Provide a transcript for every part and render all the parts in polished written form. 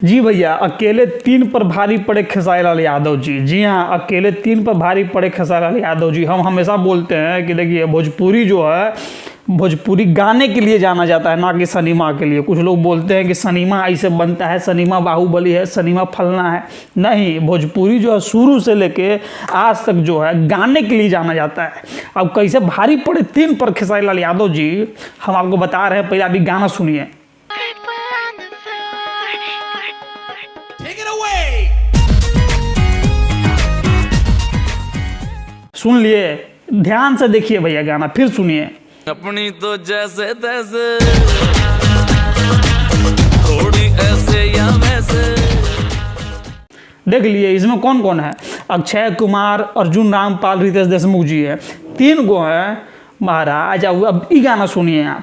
जी भैया, अकेले 3 पर भारी पड़े खेसारी लाल यादव जी। जी हाँ, अकेले 3 पर भारी पड़े खेसारी लाल यादव जी। हम हमेशा बोलते हैं कि देखिए भोजपुरी जो है, भोजपुरी गाने के लिए जाना जाता है, ना कि सिनेमा के लिए। कुछ लोग बोलते हैं कि सिनेमा ऐसे बनता है, सिनेमा बाहुबली है, सिनेमा फलना है। नहीं, भोजपुरी जो है शुरू से लेके आज तक जो है गाने के लिए जाना जाता है। अब कैसे भारी पड़े 3 पर खेसारी लाल यादव जी, हम आपको बता रहे हैं। पहले अभी गाना सुनिए। सुन लिए, ध्यान से देखिए भैया गाना, फिर सुनिए। अपनी तो जैसे तैसे, थोड़ी ऐसे या वैसे। देख लिए इसमें कौन कौन है? अक्षय कुमार, अर्जुन रामपाल, रितेश देशमुख जी है। 3 गो है महाराज। अब ये गाना सुनिए आप।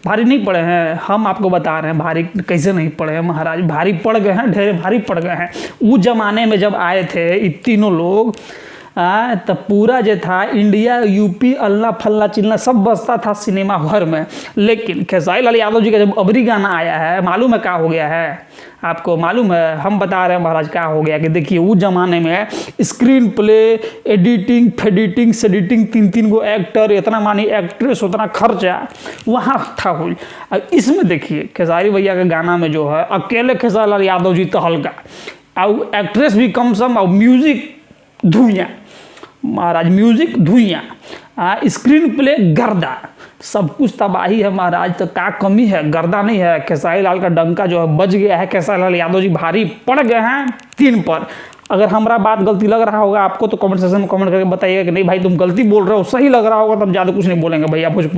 भारी नहीं पड़े हैं, हम आपको बता रहे हैं भारी कैसे नहीं पड़े हैं महाराज। भारी पड़ गए हैं, ढेर भारी पड़ गए हैं। उस जमाने में जब आए थे ये तीनों लोग, तब पूरा जो था इंडिया, यूपी, अल्लाह फल्ला चिल्ला सब बसता था सिनेमा घर में। लेकिन खेसारी लाल यादव जी का जब अबरी गाना आया है, मालूम है क्या हो गया है? आपको मालूम है? हम बता रहे हैं महाराज क्या हो गया। कि देखिए उस जमाने में स्क्रीन प्ले, एडिटिंग, फेडिटिंग, सेडिटिंग, 3 गो एक्टर, इतना मानी एक्ट्रेस, उतना खर्चा वहाँ था हुई। अब इसमें देखिए खेसारी भैया के गाना में जो है अकेले खेसारी लाल यादव जी तहलका, और एक्ट्रेस भी कम सम, और म्यूजिक धुइयाँ महाराज, म्यूजिक धुइयाँ, स्क्रीन प्ले गर्दा, सब कुछ तबाही है महाराज। तो क्या कमी है? गर्दा नहीं है। खेसारी लाल का डंका जो है बज गया है। खेसारी लाल यादव जी भारी पड़ गए हैं 3 पर। अगर हमारा बात गलती लग रहा होगा आपको तो कमेंट सेक्शन में कमेंट करके बताइएगा कि नहीं भाई तुम गलती बोल रहे हो, सही लग रहा होगा तब ज़्यादा कुछ नहीं बोलेंगे भैया। भोजपुरी